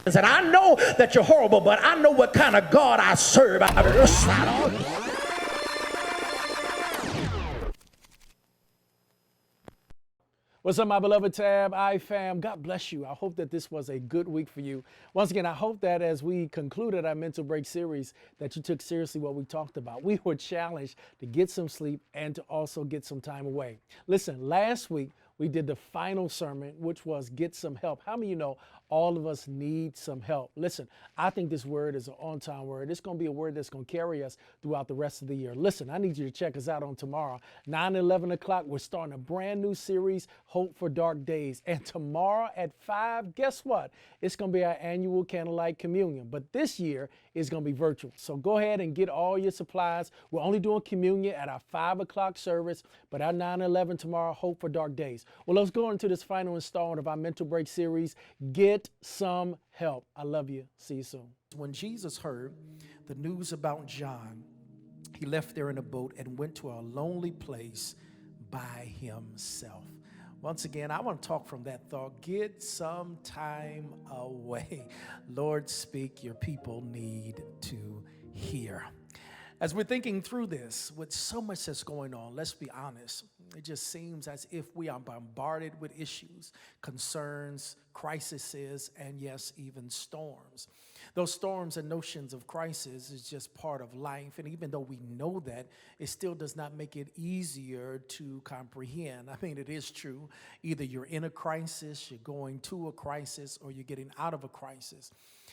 And I know that you're horrible, but I know what kind of God I serve. What's up, my beloved Tab I fam? God bless you. I hope that this was a good week for you. Once again, I hope that as we concluded our mental break series, that you took seriously what we talked about. We were challenged to get some sleep and to also get some time away. Listen, last week we did the final sermon, which was get some help. How many of you know all of us need some help? Listen, I think this word is an on-time word. It's going to be a word that's going to carry us throughout the rest of the year. Listen, I need you to check us out on tomorrow, 9 and 11 o'clock. We're starting a brand new series, Hope for Dark Days. And tomorrow at 5, guess what? It's going to be our annual candlelight communion. But this year is going to be virtual. So go ahead and get all your supplies. We're only doing communion at our 5 o'clock service, but our 9 and 11 tomorrow, Hope for Dark Days. Well, let's go into this final installment of our mental break series, Get Some Help. I love you. See you soon. When Jesus heard the news about John, he left there in a boat and went to a lonely place by himself. Once again, I want to talk from that thought. Get some time away. Lord, speak. Your people need to hear. As we're thinking through this, with so much that's going on, let's be honest. It just seems as if we are bombarded with issues, concerns, crises, and yes, even storms. Those storms and notions of crisis is just part of life. And even though we know that, it still does not make it easier to comprehend. I mean, it is true. Either you're in a crisis, you're going to a crisis, or you're getting out of a crisis.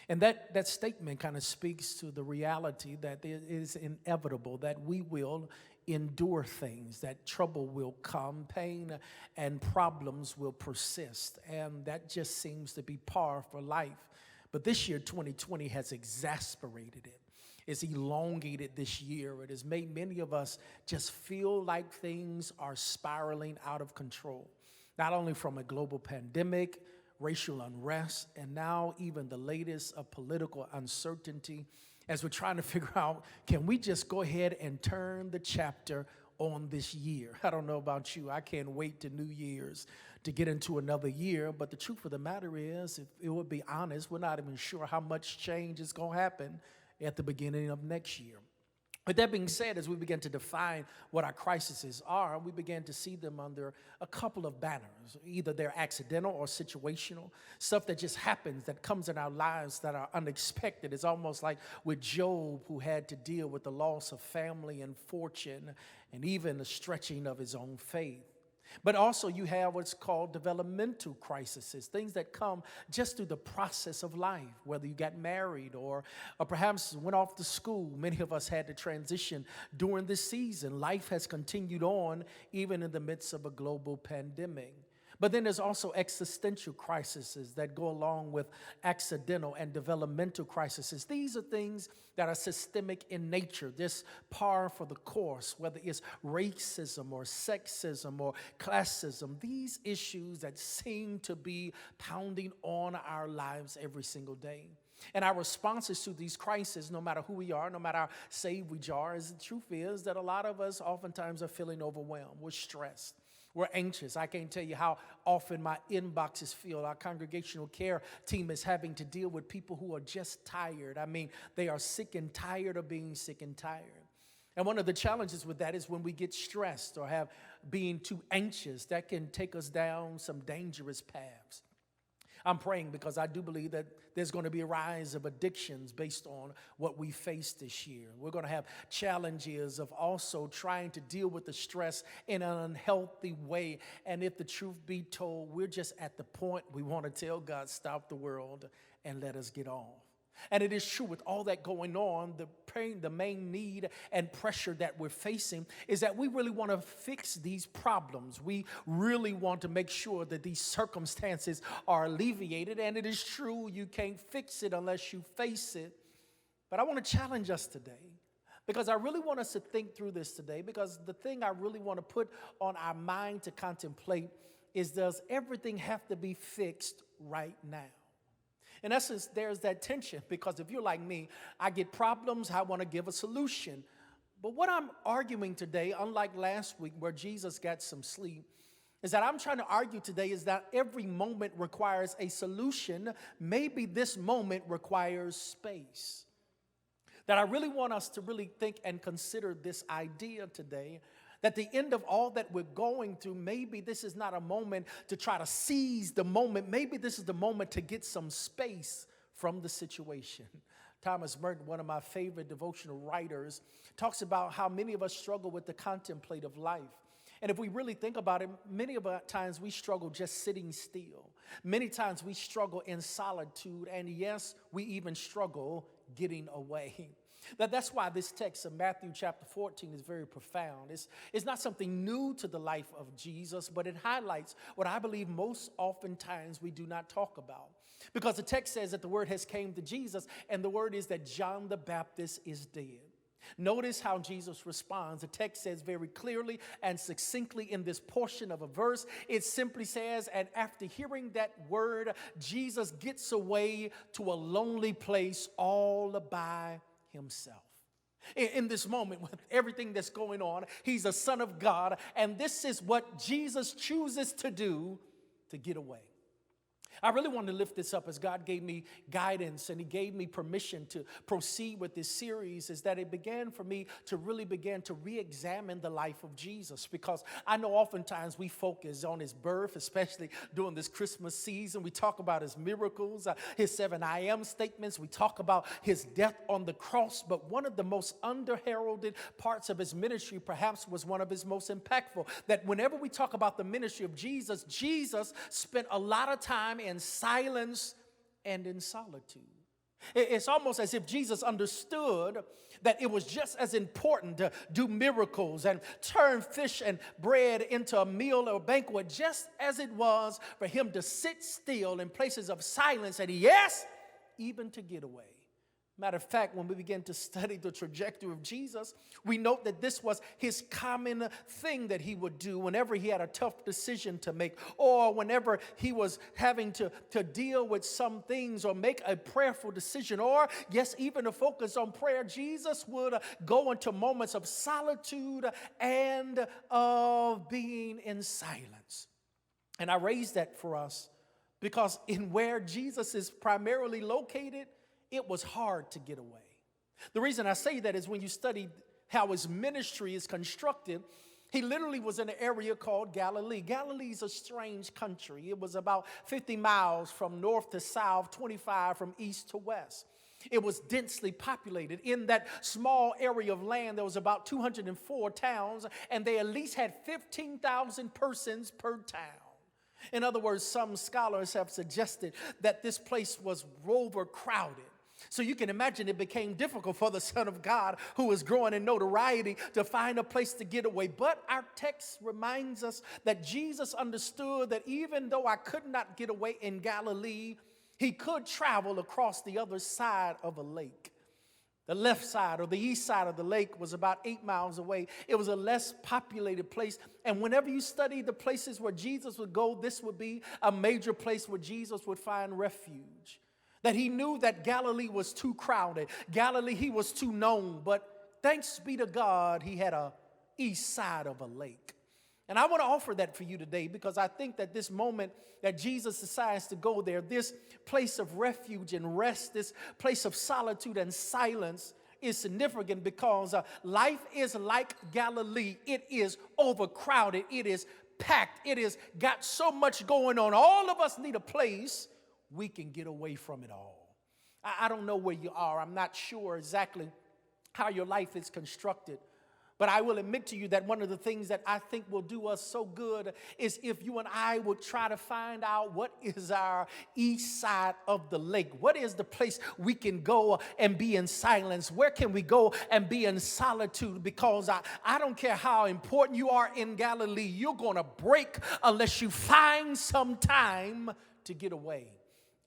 And that statement kind of speaks to the reality that it is inevitable that we will endure things, that trouble will come, pain and problems will persist. And that just seems to be par for life. But this year, 2020, has exasperated it. It's elongated this year. It has made many of us just feel like things are spiraling out of control, not only from a global pandemic, racial unrest, and now even the latest of political uncertainty, as we're trying to figure out, can we just go ahead and turn the chapter on this year? I don't know about you. I can't wait to New Year's to get into another year. But the truth of the matter is, if it would be honest, we're not even sure how much change is going to happen at the beginning of next year. With that being said, as we begin to define what our crises are, we began to see them under a couple of banners. Either they're accidental or situational, stuff that just happens, that comes in our lives that are unexpected. It's almost like with Job, who had to deal with the loss of family and fortune and even the stretching of his own faith. But also you have what's called developmental crises, things that come just through the process of life, whether you got married or perhaps went off to school. Many of us had to transition during this season. Life has continued on even in the midst of a global pandemic. But then there's also existential crises that go along with accidental and developmental crises. These are things that are systemic in nature, this par for the course, whether it's racism or sexism or classism, these issues that seem to be pounding on our lives every single day. And our responses to these crises, no matter who we are, no matter how saved we are, is the truth is that a lot of us oftentimes are feeling overwhelmed. We're stressed. We're anxious. I can't tell you how often my inbox is filled. Our congregational care team is having to deal with people who are just tired. I mean, they are sick and tired of being sick and tired. And one of the challenges with that is when we get stressed or have being too anxious, that can take us down some dangerous paths. I'm praying because I do believe that there's going to be a rise of addictions based on what we face this year. We're going to have challenges of also trying to deal with the stress in an unhealthy way. And if the truth be told, we're just at the point we want to tell God, stop the world and let us get off. And it is true, with all that going on, the pain, the main need and pressure that we're facing is that we really want to fix these problems. We really want to make sure that these circumstances are alleviated. And it is true, you can't fix it unless you face it. But I want to challenge us today, because I really want us to think through this today, because the thing I really want to put on our mind to contemplate is, does everything have to be fixed right now? In essence, there's that tension, because if you're like me, I get problems, I want to give a solution. But what I'm arguing today, unlike last week where Jesus got some sleep, is that I'm trying to argue today is that every moment requires a solution. Maybe this moment requires space. That I really want us to really think and consider this idea today, that the end of all that we're going through, maybe this is not a moment to try to seize the moment. Maybe this is the moment to get some space from the situation. Thomas Merton, one of my favorite devotional writers, talks about how many of us struggle with the contemplative life. And if we really think about it, many of our times we struggle just sitting still. Many times we struggle in solitude, and yes, we even struggle getting away. That's why this text of Matthew chapter 14 is very profound. It's not something new to the life of Jesus, but it highlights what I believe most oftentimes we do not talk about. Because the text says that the word has came to Jesus, and the word is that John the Baptist is dead. Notice how Jesus responds. The text says very clearly and succinctly in this portion of a verse, it simply says, and after hearing that word, Jesus gets away to a lonely place all by himself. In this moment, with everything that's going on, he's a son of God, and this is what Jesus chooses to do to get away. I really wanted to lift this up as God gave me guidance and he gave me permission to proceed with this series, is that it began for me to really begin to re-examine the life of Jesus, because I know oftentimes we focus on his birth, especially during this Christmas season. We talk about his miracles, his 7 I am statements. We talk about his death on the cross, but one of the most underheralded parts of his ministry perhaps was one of his most impactful, that whenever we talk about the ministry of Jesus, Jesus spent a lot of time in silence and in solitude. It's almost as if Jesus understood that it was just as important to do miracles and turn fish and bread into a meal or banquet, just as it was for him to sit still in places of silence, and yes, even to get away. Matter of fact, when we begin to study the trajectory of Jesus, we note that this was his common thing that he would do whenever he had a tough decision to make, or whenever he was having to deal with some things or make a prayerful decision, or yes, even to focus on prayer. Jesus would go into moments of solitude and of being in silence. And I raise that for us because in where Jesus is primarily located, it was hard to get away. The reason I say that is when you study how his ministry is constructed, he literally was in an area called Galilee. Galilee is a strange country. It was about 50 miles from north to south, 25 from east to west. It was densely populated. In that small area of land, there was about 204 towns, and they at least had 15,000 persons per town. In other words, some scholars have suggested that this place was overcrowded. So you can imagine it became difficult for the Son of God, who was growing in notoriety, to find a place to get away. But our text reminds us that Jesus understood that even though I could not get away in Galilee, he could travel across the other side of a lake. The left side or the east side of the lake was about 8 miles away. It was a less populated place. And whenever you study the places where Jesus would go, this would be a major place where Jesus would find refuge. That he knew that Galilee was too crowded. Galilee, he was too known. But thanks be to God, he had a east side of a lake. And I want to offer that for you today, because I think that this moment that Jesus decides to go there, this place of refuge and rest, this place of solitude and silence, is significant because life is like Galilee. It is overcrowded. It is packed. It is got so much going on. All of us need a place we can get away from it all. I don't know where you are. I'm not sure exactly how your life is constructed. But I will admit to you that one of the things that I think will do us so good is if you and I would try to find out what is our east side of the lake. What is the place we can go and be in silence? Where can we go and be in solitude? Because I don't care how important you are in Galilee, you're going to break unless you find some time to get away.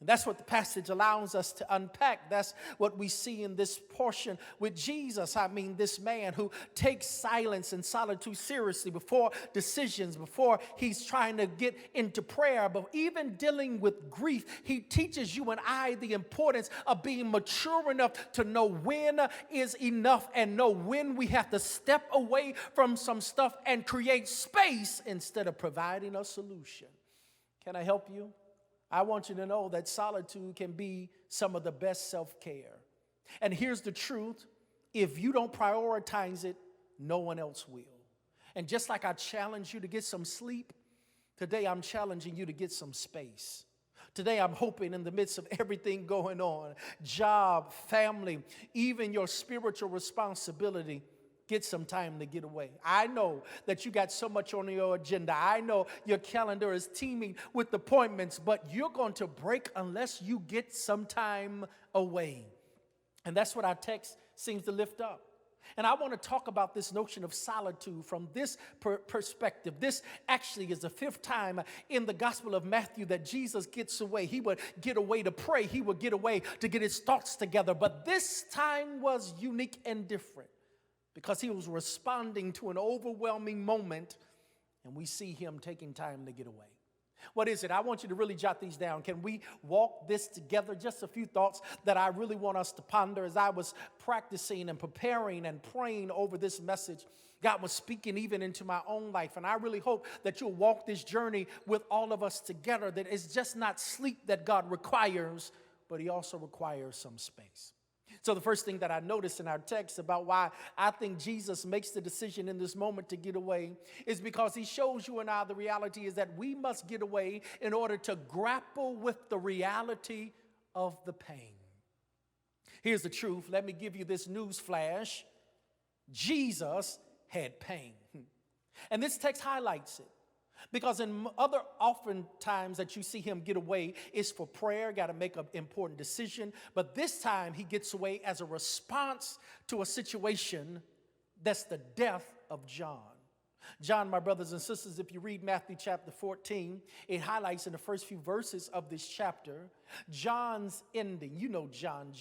And that's what the passage allows us to unpack. That's what we see in this portion with Jesus. I mean, this man who takes silence and solitude seriously before decisions, before he's trying to get into prayer, but even dealing with grief, he teaches you and I the importance of being mature enough to know when is enough and know when we have to step away from some stuff and create space instead of providing a solution. Can I help you? I want you to know that solitude can be some of the best self-care. And here's the truth. If you don't prioritize it, no one else will. And just like I challenge you to get some sleep, today I'm challenging you to get some space. Today I'm hoping in the midst of everything going on, job, family, even your spiritual responsibility, get some time to get away. I know that you got so much on your agenda. I know your calendar is teeming with appointments, but you're going to break unless you get some time away. And that's what our text seems to lift up. And I want to talk about this notion of solitude from this perspective. This actually is the 5th time in the Gospel of Matthew that Jesus gets away. He would get away to pray. He would get away to get his thoughts together. But this time was unique and different, because he was responding to an overwhelming moment, and we see him taking time to get away. What is it? I want you to really jot these down. Can we walk this together? Just a few thoughts that I really want us to ponder. As I was practicing and preparing and praying over this message, God was speaking even into my own life. And I really hope that you'll walk this journey with all of us together, that it's just not sleep that God requires, but he also requires some space. So the first thing that I noticed in our text about why I think Jesus makes the decision in this moment to get away is because he shows you and I the reality is that we must get away in order to grapple with the reality of the pain. Here's the truth. Let me give you this news flash. Jesus had pain. And this text highlights it. Because in other oftentimes that you see him get away is for prayer, got to make an important decision. But this time he gets away as a response to a situation that's the death of John. John, my brothers and sisters, if you read Matthew chapter 14, it highlights in the first few verses of this chapter, John's ending. You know John,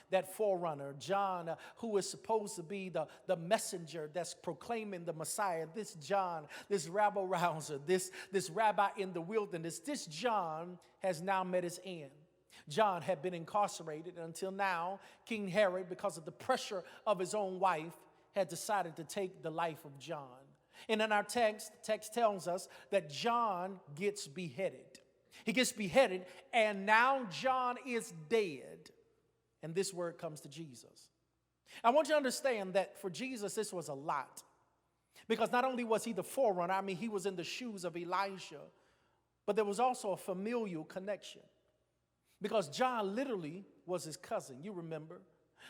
that forerunner, John, who is supposed to be the messenger that's proclaiming the Messiah. This John, this rabble-rouser, this rabbi in the wilderness, this John has now met his end. John had been incarcerated until now. King Herod, because of the pressure of his own wife, had decided to take the life of John. And in our text, the text tells us that John gets beheaded. He gets beheaded, and now John is dead. And this word comes to Jesus. I want you to understand that for Jesus, this was a lot. Because not only was he the forerunner, I mean, he was in the shoes of Elijah, but there was also a familial connection. Because John literally was his cousin. You remember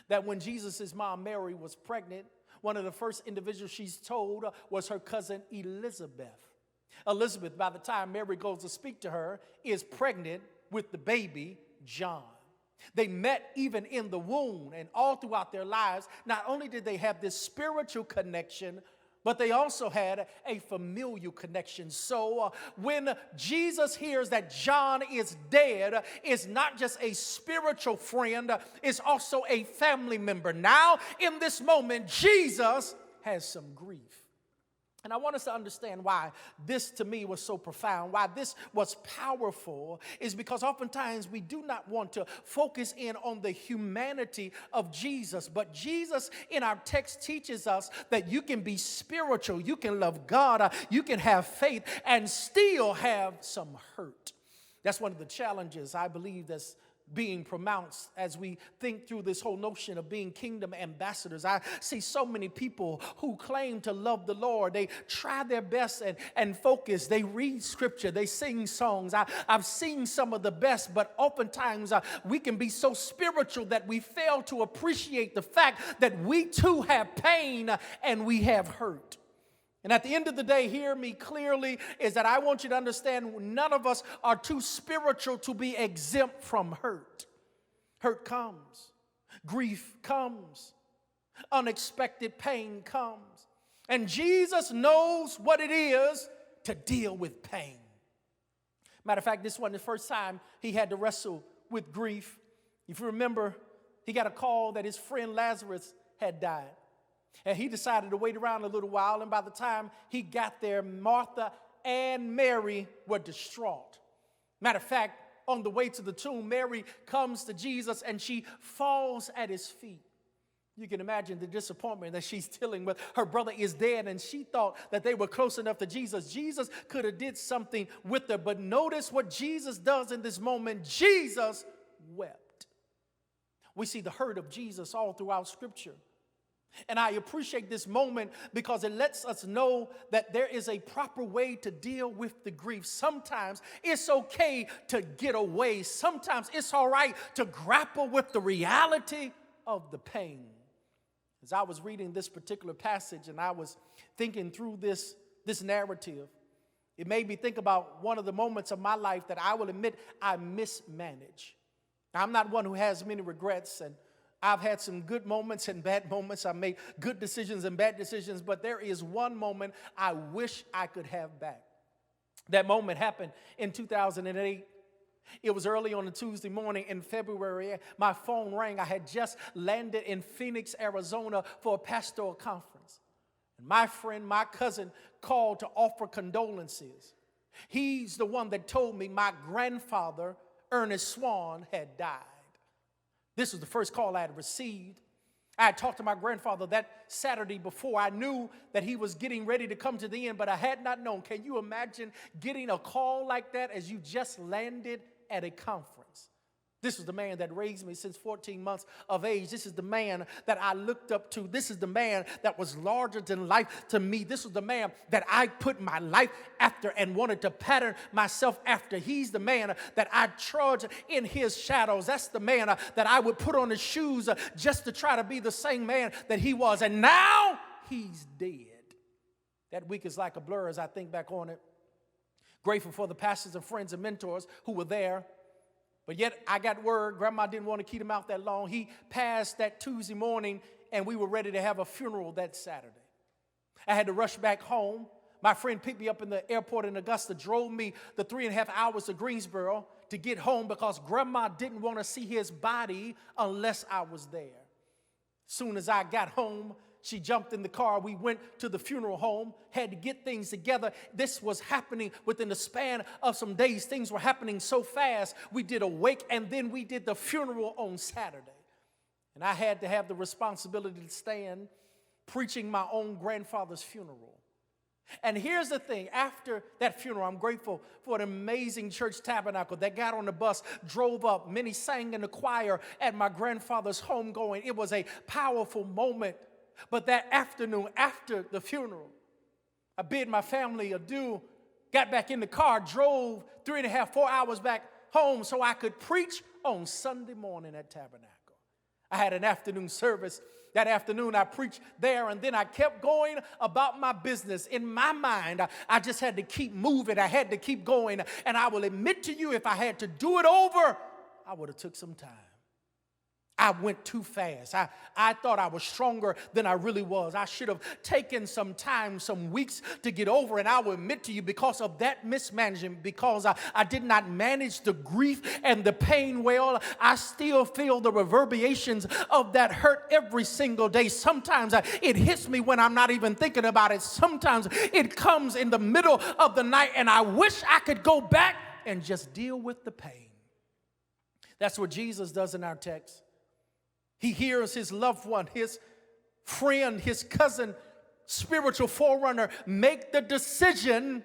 that when Jesus' mom, Mary, was pregnant, one of the first individuals she's told was her cousin Elizabeth. Elizabeth, by the time Mary goes to speak to her, is pregnant with the baby John. They met even in the womb, and all throughout their lives, not only did they have this spiritual connection, but they also had a familial connection. So when Jesus hears that John is dead, it's not just a spiritual friend, it's also a family member. Now, in this moment, Jesus has some grief. And I want us to understand why this to me was so profound, why this was powerful, is because oftentimes we do not want to focus in on the humanity of Jesus. But Jesus in our text teaches us that you can be spiritual, you can love God, you can have faith, and still have some hurt. That's one of the challenges I believe that's being pronounced as we think through this whole notion of being kingdom ambassadors. I see so many people who claim to love the Lord. They try their best and focus. They read scripture. They sing songs. I've seen some of the best, but oftentimes we can be so spiritual that we fail to appreciate the fact that we too have pain and we have hurt. And at the end of the day, hear me clearly, is that I want you to understand none of us are too spiritual to be exempt from hurt. Hurt comes. Grief comes. Unexpected pain comes. And Jesus knows what it is to deal with pain. Matter of fact, this wasn't the first time he had to wrestle with grief. If you remember, he got a call that his friend Lazarus had died. And he decided to wait around a little while, and by the time he got there, Martha and Mary were distraught. Matter of fact, on the way to the tomb, Mary comes to Jesus and she falls at his feet. You can imagine the disappointment that she's dealing with. Her brother is dead, and she thought that they were close enough to Jesus. Jesus could have did something with her, but notice what Jesus does in this moment. Jesus wept. We see the hurt of Jesus all throughout Scripture. And I appreciate this moment because it lets us know that there is a proper way to deal with the grief. Sometimes it's okay to get away. Sometimes it's all right to grapple with the reality of the pain. As I was reading this particular passage and I was thinking through this narrative, it made me think about one of the moments of my life that I will admit I mismanaged. Now, I'm not one who has many regrets, and I've had some good moments and bad moments. I made good decisions and bad decisions, but there is one moment I wish I could have back. That moment happened in 2008. It was early on a Tuesday morning in February. My phone rang. I had just landed in Phoenix, Arizona for a pastoral conference. And my friend, my cousin, called to offer condolences. He's the one that told me my grandfather, Ernest Swan, had died. This was the first call I had received. I had talked to my grandfather that Saturday before. I knew that he was getting ready to come to the end, but I had not known. Can you imagine getting a call like that as you just landed at a conference? This was the man that raised me since 14 months of age. This is the man that I looked up to. This is the man that was larger than life to me. This was the man that I put my life after and wanted to pattern myself after. He's the man that I trudged in his shadows. That's the man that I would put on his shoes just to try to be the same man that he was. And now he's dead. That week is like a blur as I think back on it. Grateful for the pastors and friends and mentors who were there. But yet I got word, Grandma didn't want to keep him out that long. He passed that Tuesday morning, and we were ready to have a funeral that Saturday. I had to rush back home. My friend picked me up in the airport in Augusta, drove me the 3.5 hours to Greensboro to get home because Grandma didn't want to see his body unless I was there. Soon as I got home, she jumped in the car. We went to the funeral home, had to get things together. This was happening within the span of some days. Things were happening so fast. We did a wake, and then we did the funeral on Saturday. And I had to have the responsibility to stand preaching my own grandfather's funeral. And here's the thing. After that funeral, I'm grateful for an amazing church Tabernacle that got on the bus, drove up. Many sang in the choir at my grandfather's homegoing. It was a powerful moment. But that afternoon, after the funeral, I bid my family adieu, got back in the car, drove 3.5, 4 hours back home so I could preach on Sunday morning at Tabernacle. I had an afternoon service. That afternoon, I preached there, and then I kept going about my business. In my mind, I just had to keep moving. I had to keep going. And I will admit to you, if I had to do it over, I would have took some time. I went too fast. I thought I was stronger than I really was. I should have taken some time, some weeks to get over. And I will admit to you, because of that mismanagement, because I did not manage the grief and the pain well, I still feel the reverberations of that hurt every single day. Sometimes it hits me when I'm not even thinking about it. Sometimes it comes in the middle of the night, and I wish I could go back and just deal with the pain. That's what Jesus does in our text. He hears his loved one, his friend, his cousin, spiritual forerunner make the decision,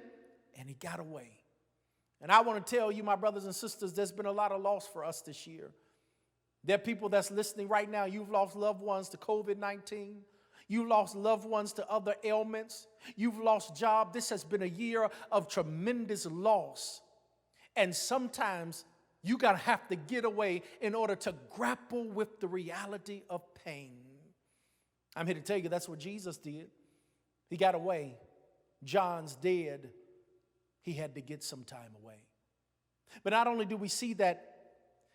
and he got away. And I want to tell you, my brothers and sisters, there's been a lot of loss for us this year. There are people that's listening right now. You've lost loved ones to COVID-19. You lost loved ones to other ailments. You've lost jobs. This has been a year of tremendous loss. And sometimes you got to have to get away in order to grapple with the reality of pain. I'm here to tell you that's what Jesus did. He got away. John's dead. He had to get some time away. But not only do we see that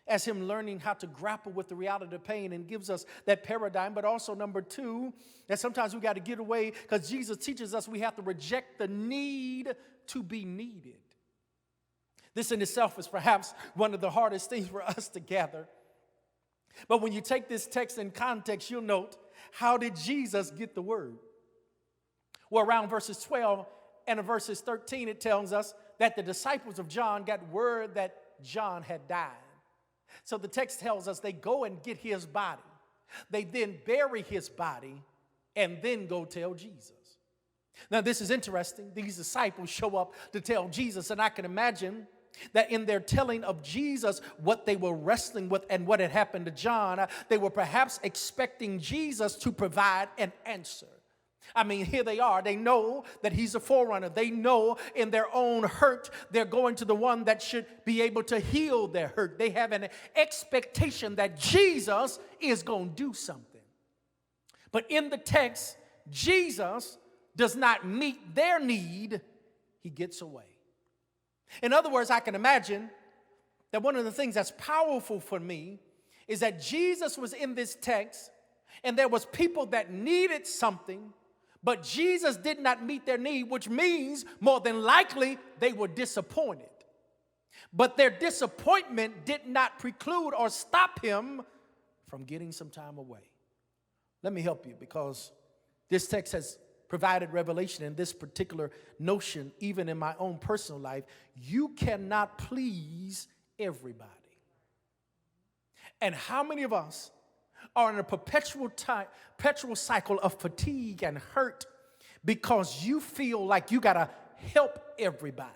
as him learning how to grapple with the reality of pain and gives us that paradigm, but also number two, that sometimes we got to get away because Jesus teaches us we have to reject the need to be needed. This in itself is perhaps one of the hardest things for us to gather. But when you take this text in context, you'll note, how did Jesus get the word? Well, around verses 12 and verses 13, it tells us that the disciples of John got word that John had died. So the text tells us they go and get his body. They then bury his body and then go tell Jesus. Now, this is interesting. These disciples show up to tell Jesus, and I can imagine that in their telling of Jesus what they were wrestling with and what had happened to John, they were perhaps expecting Jesus to provide an answer. I mean, here they are. They know that he's a forerunner. They know in their own hurt, they're going to the one that should be able to heal their hurt. They have an expectation that Jesus is going to do something. But in the text, Jesus does not meet their need. He gets away. In other words, I can imagine that one of the things that's powerful for me is that Jesus was in this text and there was people that needed something, but Jesus did not meet their need, which means more than likely they were disappointed. But their disappointment did not preclude or stop him from getting some time away. Let me help you, because this text has provided revelation in this particular notion, even in my own personal life. You cannot please everybody. And how many of us are in a perpetual cycle of fatigue and hurt because you feel like you got to help everybody,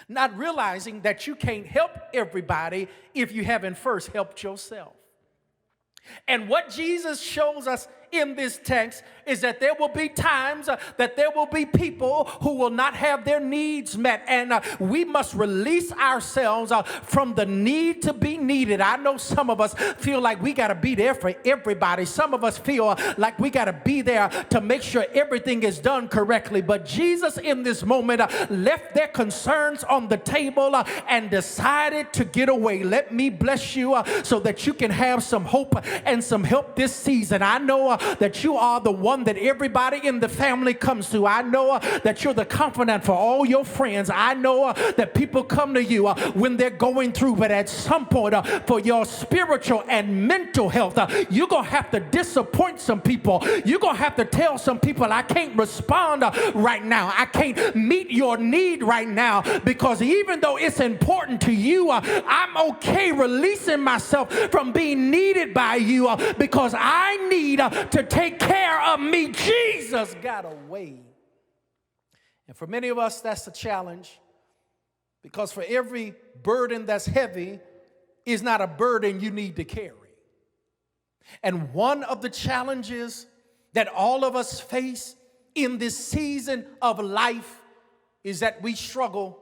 not realizing that you can't help everybody if you haven't first helped yourself. And what Jesus shows us in this text is that there will be times that there will be people who will not have their needs met, and we must release ourselves from the need to be needed. I know some of us feel like we got to be there for everybody. Some of us feel like we got to be there to make sure everything is done correctly. But Jesus in this moment left their concerns on the table and decided to get away. Let me bless you so that you can have some hope and some help this season. I know that you are the one that everybody in the family comes to. I know that you're the confidant for all your friends. I know that people come to you when they're going through, but at some point for your spiritual and mental health, you're going to have to disappoint some people. You're going to have to tell some people, I can't respond right now. I can't meet your need right now, because even though it's important to you, I'm okay releasing myself from being needed by you because I need to take care of me. Jesus got away. And for many of us, that's a challenge, because for every burden that's heavy is not a burden you need to carry. And one of the challenges that all of us face in this season of life is that we struggle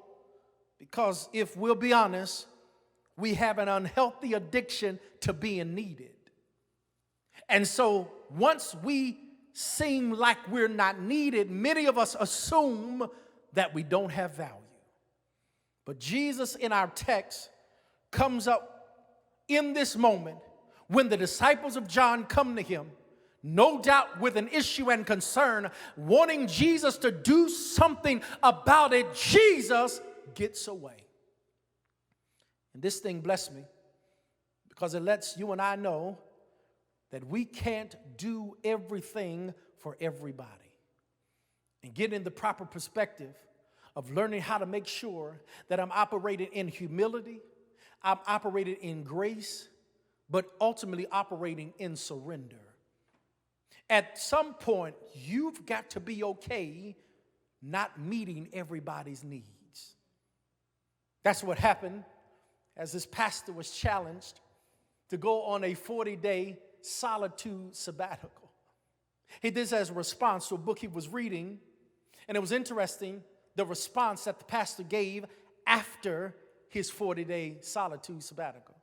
because, if we'll be honest, we have an unhealthy addiction to being needed. And so once we seem like we're not needed, many of us assume that we don't have value. But Jesus in our text comes up in this moment when the disciples of John come to him, no doubt with an issue and concern, wanting Jesus to do something about it. Jesus gets away. And this thing blessed me because it lets you and I know that we can't do everything for everybody. And get in the proper perspective of learning how to make sure that I'm operating in humility, I'm operating in grace, but ultimately operating in surrender. At some point, you've got to be okay not meeting everybody's needs. That's what happened as this pastor was challenged to go on a 40-day Solitude sabbatical. He did this as a response to a book he was reading, and it was interesting the response that the pastor gave after his 40-day Solitude sabbatical.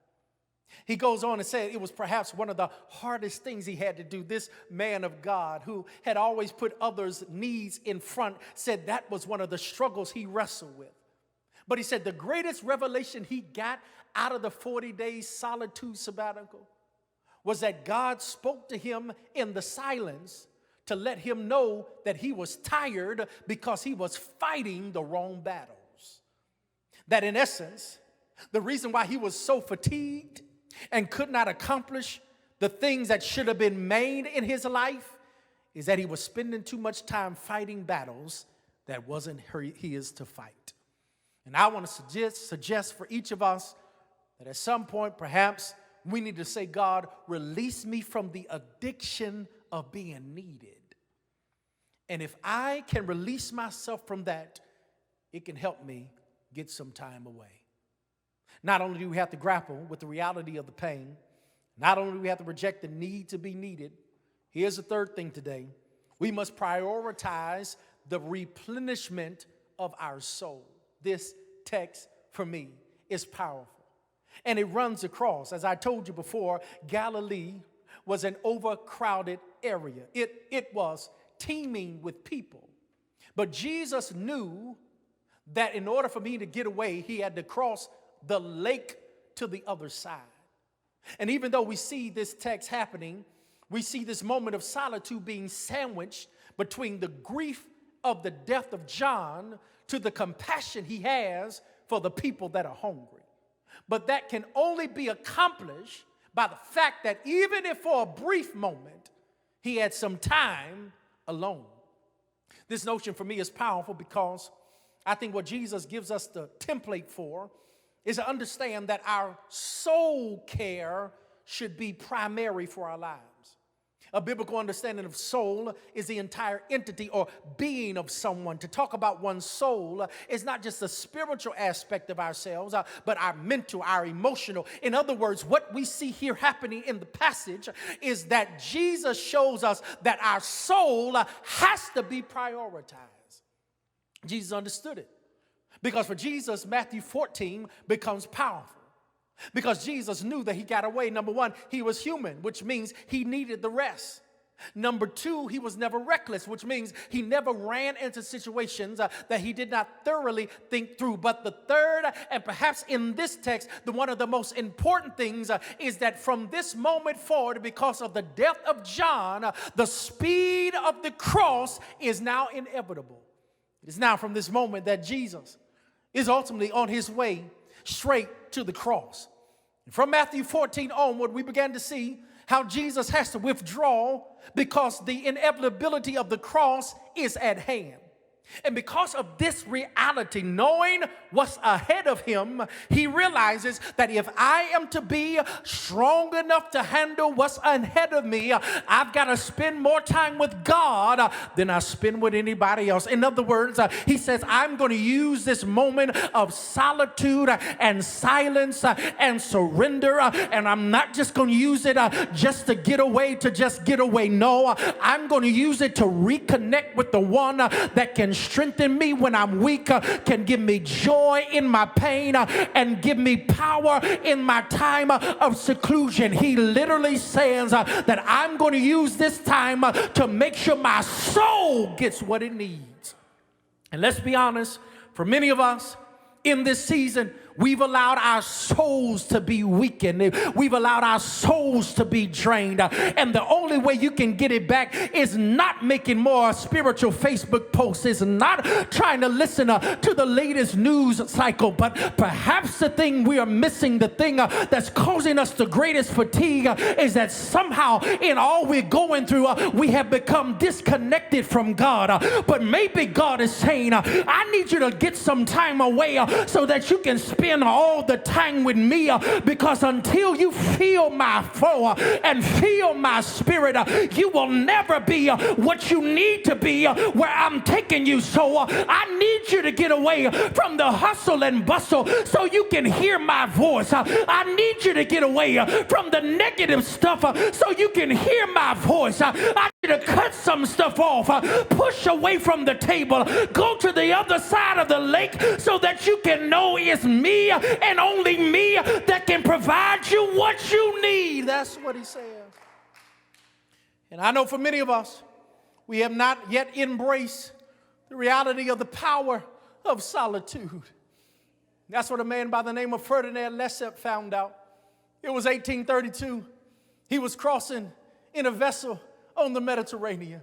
He goes on and said it was perhaps one of the hardest things he had to do. This man of God, who had always put others' needs in front, said that was one of the struggles he wrestled with. But he said the greatest revelation he got out of the 40-day Solitude sabbatical was that God spoke to him in the silence to let him know that he was tired because he was fighting the wrong battles. that in essence, the reason why he was so fatigued and could not accomplish the things that should have been made in his life is that he was spending too much time fighting battles that wasn't his to fight. And I want to suggest for each of us that at some point, perhaps, we need to say, God, release me from the addiction of being needed. And if I can release myself from that, it can help me get some time away. Not only do we have to grapple with the reality of the pain, not only do we have to reject the need to be needed, here's the third thing today. We must prioritize the replenishment of our soul. This text, for me, is powerful. And it runs across, as I told you before, Galilee was an overcrowded area. It was teeming with people. But Jesus knew that in order for me to get away, he had to cross the lake to the other side. And even though we see this text happening, we see this moment of solitude being sandwiched between the grief of the death of John to the compassion he has for the people that are hungry. But that can only be accomplished by the fact that even if for a brief moment, he had some time alone. This notion for me is powerful because I think what Jesus gives us the template for is to understand that our soul care should be primary for our lives. A biblical understanding of soul is the entire entity or being of someone. To talk about one's soul is not just the spiritual aspect of ourselves, but our mental, our emotional. In other words, what we see here happening in the passage is that Jesus shows us that our soul has to be prioritized. Jesus understood it. Because for Jesus, Matthew 14 becomes powerful. Because Jesus knew that he got away. Number one, he was human, which means he needed the rest. Number two, he was never reckless, which means he never ran into situations that he did not thoroughly think through. But the third, and perhaps in this text, one of the most important things is that from this moment forward, because of the death of John, the speed of the cross is now inevitable. It is now from this moment that Jesus is ultimately on his way straight to the cross. And from Matthew 14 onward, we began to see how Jesus has to withdraw because the inevitability of the cross is at hand. And because of this reality, knowing what's ahead of him, he realizes that if I am to be strong enough to handle what's ahead of me, I've got to spend more time with God than I spend with anybody else. In other words, he says, I'm going to use this moment of solitude and silence and surrender, and I'm not just going to use it just to get away, No, I'm going to use it to reconnect with the one that can strengthen me when I'm weak, can give me joy in my pain, and give me power in my time of seclusion. He literally says that I'm going to use this time to make sure my soul gets what it needs. And let's be honest, for many of us in this season, we've allowed our souls to be weakened. We've allowed our souls to be drained. And the only way you can get it back is not making more spiritual Facebook posts. It's not trying to listen to the latest news cycle. But perhaps the thing we are missing, the thing that's causing us the greatest fatigue is that somehow in all we're going through, we have become disconnected from God. But maybe God is saying, I need you to get some time away so that you can spend all the time with me, because until you feel my flow and feel my spirit, you will never be what you need to be where I'm taking you. So I need you to get away from the hustle and bustle so you can hear my voice. I need you to get away from the negative stuff so you can hear my voice. I need you to cut some stuff off, push away from the table, go to the other side of the lake so that you can know it's me and only me that can provide you what you need. That's what he says. And I know for many of us, we have not yet embraced the reality of the power of solitude. That's what a man by the name of Ferdinand Lesseps found out. It was 1832. He was crossing in a vessel on the Mediterranean.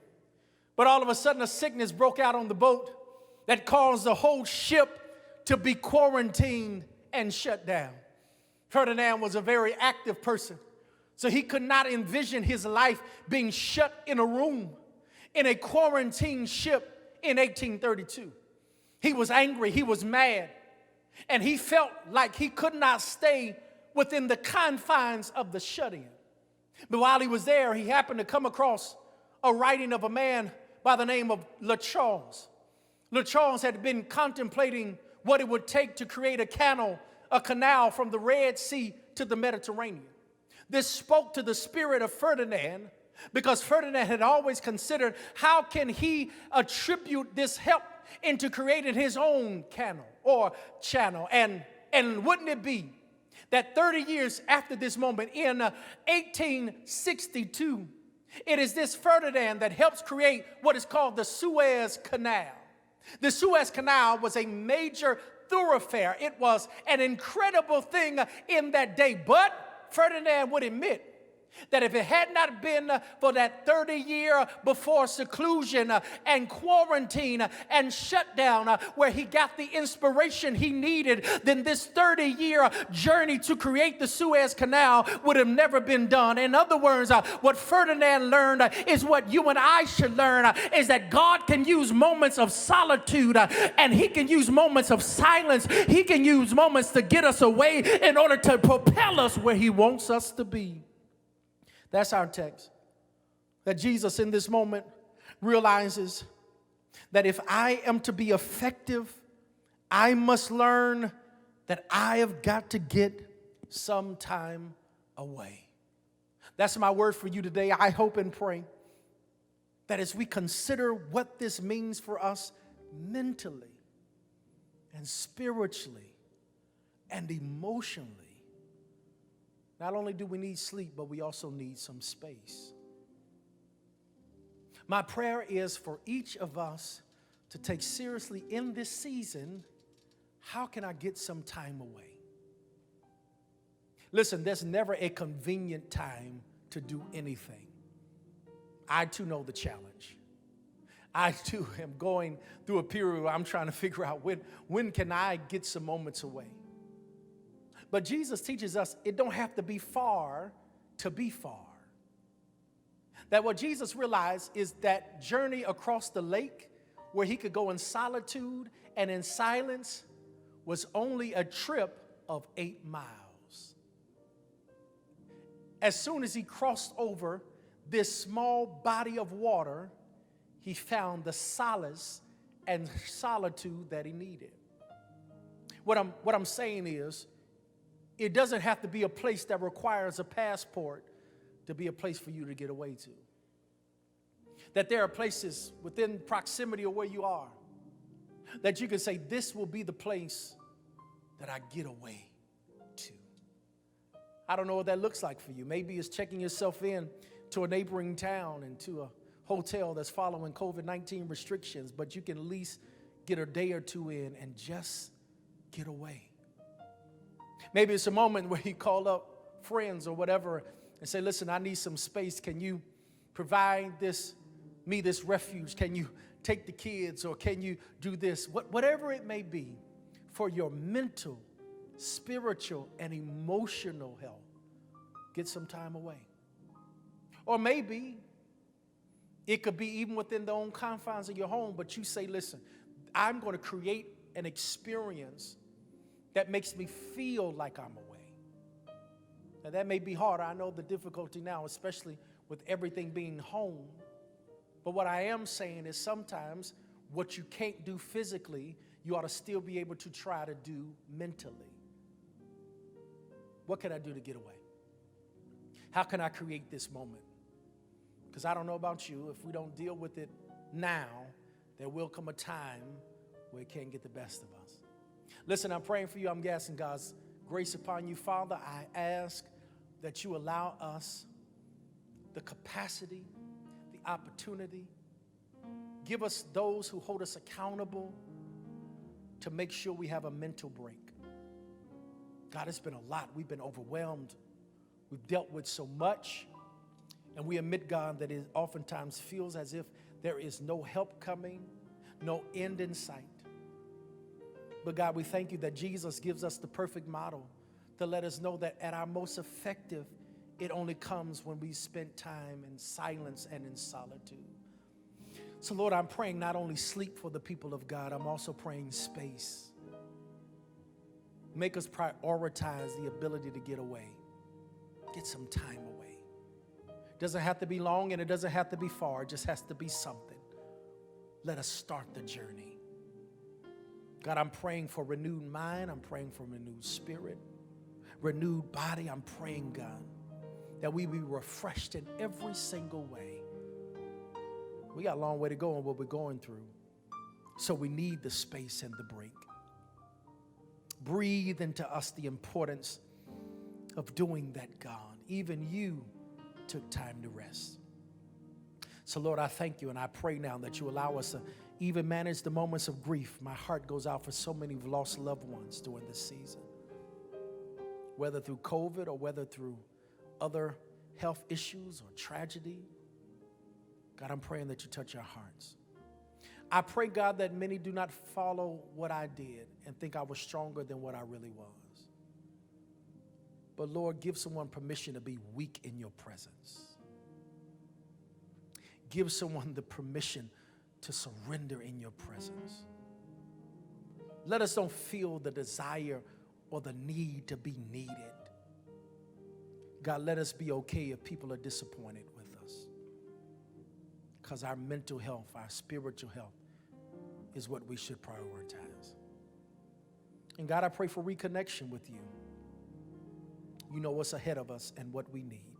But all of a sudden, a sickness broke out on the boat that caused the whole ship to be quarantined and shut down. Ferdinand was a very active person, so he could not envision his life being shut in a room in a quarantined ship in 1832. He was angry, he was mad, and he felt like he could not stay within the confines of the shut-in. But while he was there, he happened to come across a writing of a man by the name of Le Charles. Le Charles had been contemplating what it would take to create a canal from the Red Sea to the Mediterranean. This spoke to the spirit of Ferdinand, because Ferdinand had always considered how can he attribute this help into creating his own canal or channel. And wouldn't it be that 30 years after this moment, in 1862, it is this Ferdinand that helps create what is called the Suez Canal. The Suez Canal was a major thoroughfare. It was an incredible thing in that day. But Ferdinand would admit that if it had not been for that 30-year before seclusion and quarantine and shutdown where he got the inspiration he needed, then this 30-year journey to create the Suez Canal would have never been done. In other words, what Ferdinand learned is what you and I should learn, is that God can use moments of solitude and he can use moments of silence. He can use moments to get us away in order to propel us where he wants us to be. That's our text. That Jesus in this moment realizes that if I am to be effective, I must learn that I have got to get some time away. That's my word for you today. I hope and pray that as we consider what this means for us mentally and spiritually and emotionally, not only do we need sleep, but we also need some space. My prayer is for each of us to take seriously in this season, how can I get some time away? Listen, there's never a convenient time to do anything. I too know the challenge. I too am going through a period where I'm trying to figure out when can I get some moments away. But Jesus teaches us it don't have to be far to be far. That what Jesus realized is that journey across the lake where he could go in solitude and in silence was only a trip of 8 miles. As soon as he crossed over this small body of water, he found the solace and solitude that he needed. What I'm saying is, it doesn't have to be a place that requires a passport to be a place for you to get away to. That there are places within proximity of where you are that you can say, this will be the place that I get away to. I don't know what that looks like for you. Maybe it's checking yourself in to a neighboring town and to a hotel that's following COVID-19 restrictions, but you can at least get a day or two in and just get away. Maybe it's a moment where you call up friends or whatever and say, listen, I need some space. Can you provide me this refuge? Can you take the kids, or can you do this? Whatever it may be for your mental, spiritual, and emotional health, get some time away. Or maybe it could be even within the own confines of your home, but you say, listen, I'm going to create an experience that makes me feel like I'm away. Now that may be hard. I know the difficulty now, especially with everything being home. But what I am saying is sometimes what you can't do physically, you ought to still be able to try to do mentally. What can I do to get away? How can I create this moment? Because I don't know about you, if we don't deal with it now, there will come a time where it can't get the best of us. Listen, I'm praying for you. I'm asking God's grace upon you. Father, I ask that you allow us the capacity, the opportunity. Give us those who hold us accountable to make sure we have a mental break. God, it's been a lot. We've been overwhelmed. We've dealt with so much. And we admit, God, that it oftentimes feels as if there is no help coming, no end in sight. But God, we thank you that Jesus gives us the perfect model to let us know that at our most effective, it only comes when we spend time in silence and in solitude. So Lord, I'm praying not only sleep for the people of God, I'm also praying space. Make us prioritize the ability to get away. Get some time away. It doesn't have to be long and it doesn't have to be far. It just has to be something. Let us start the journey. God, I'm praying for renewed mind. I'm praying for renewed spirit, renewed body. I'm praying, God, that we be refreshed in every single way. We got a long way to go on what we're going through. So we need the space and the break. Breathe into us the importance of doing that, God. Even you took time to rest. So, Lord, I thank you and I pray now that you allow us to even manage the moments of grief. My heart goes out for so many who've lost loved ones during this season, whether through COVID or whether through other health issues or tragedy. God, I'm praying that you touch our hearts. I pray, God, that many do not follow what I did and think I was stronger than what I really was. But Lord, give someone permission to be weak in your presence. Give someone the permission to surrender in your presence. Let us don't feel the desire or the need to be needed. God, let us be okay if people are disappointed with us. Because our mental health, our spiritual health is what we should prioritize. And God, I pray for reconnection with you. You know what's ahead of us and what we need.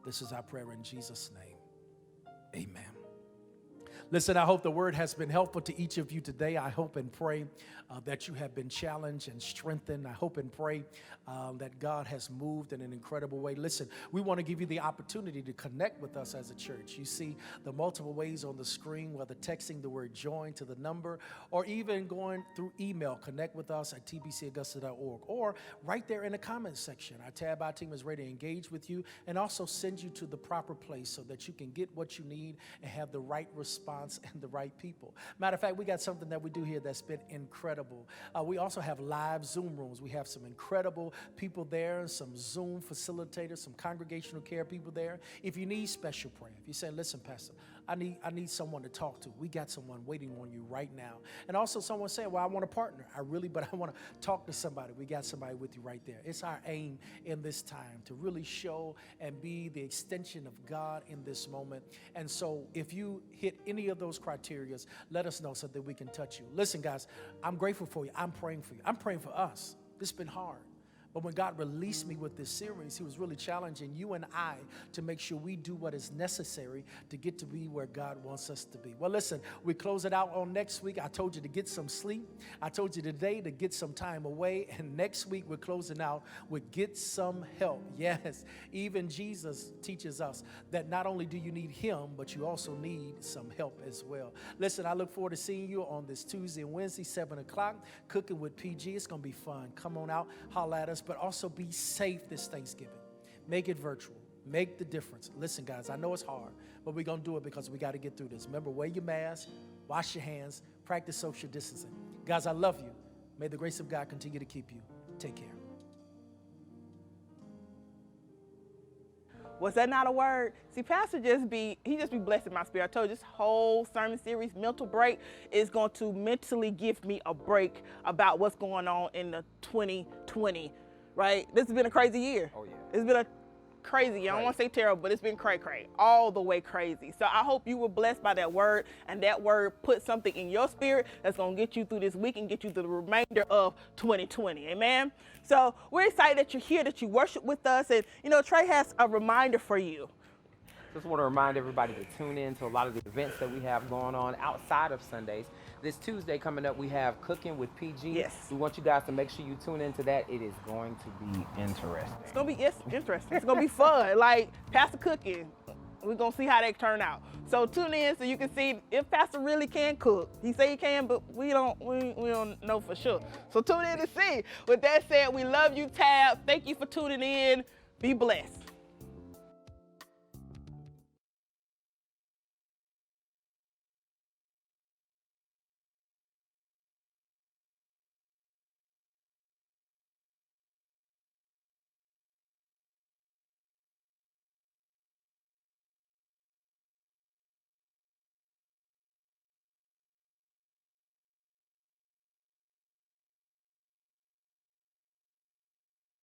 This is our prayer in Jesus' name. Amen. Listen, I hope the word has been helpful to each of you today. I hope and pray that you have been challenged and strengthened. I hope and pray that God has moved in an incredible way. Listen, we want to give you the opportunity to connect with us as a church. You see the multiple ways on the screen, whether texting the word join to the number or even going through email. Connect with us at tbcaugusta.org or right there in the comments section. Our Tab I team is ready to engage with you and also send you to the proper place so that you can get what you need and have the right response and the right people. Matter of fact, we got something that we do here that's been incredible. We also have live Zoom rooms. We have some incredible people there, some Zoom facilitators, some congregational care people there. If you need special prayer, if you say, listen, Pastor, I need someone to talk to. We got someone waiting on you right now. And also someone saying, well, I want a partner. I want to talk to somebody. We got somebody with you right there. It's our aim in this time to really show and be the extension of God in this moment. And so if you hit any of those criteria, let us know so that we can touch you. Listen, guys, I'm grateful for you. I'm praying for you. I'm praying for us. This has been hard. But when God released me with this series, he was really challenging you and I to make sure we do what is necessary to get to be where God wants us to be. Well, listen, we close it out on next week. I told you to get some sleep. I told you today to get some time away. And next week, we're closing out with get some help. Yes, even Jesus teaches us that not only do you need him, but you also need some help as well. Listen, I look forward to seeing you on this Tuesday and Wednesday, 7 o'clock, Cooking with PG. It's going to be fun. Come on out, holla at us. But also be safe this Thanksgiving. Make it virtual. Make the difference. Listen, guys, I know it's hard, but we're going to do it because we got to get through this. Remember, wear your mask, wash your hands, practice social distancing. Guys, I love you. May the grace of God continue to keep you. Take care. Was that not a word? See, Pastor just be blessing my spirit. I told you this whole sermon series, Mental Break, is going to mentally give me a break about what's going on in the 2020, right? This has been a crazy year. Oh, yeah. It's been a crazy year. I don't want to say terrible, but it's been cray-cray, all the way crazy. So I hope you were blessed by that word, and that word put something in your spirit that's going to get you through this week and get you through the remainder of 2020. Amen? So we're excited that you're here, that you worship with us. And, you know, Trey has a reminder for you. Just want to remind everybody to tune in to a lot of the events that we have going on outside of Sundays. This Tuesday coming up, we have Cooking with PG. Yes. We want you guys to make sure you tune into that. It is going to be interesting. It's going to be interesting. It's going to be fun. Like Pastor Cooking, we're going to see how they turn out. So tune in so you can see if Pastor really can cook. He say he can, but we don't know for sure. So tune in to see. With that said, we love you, Tab. Thank you for tuning in. Be blessed.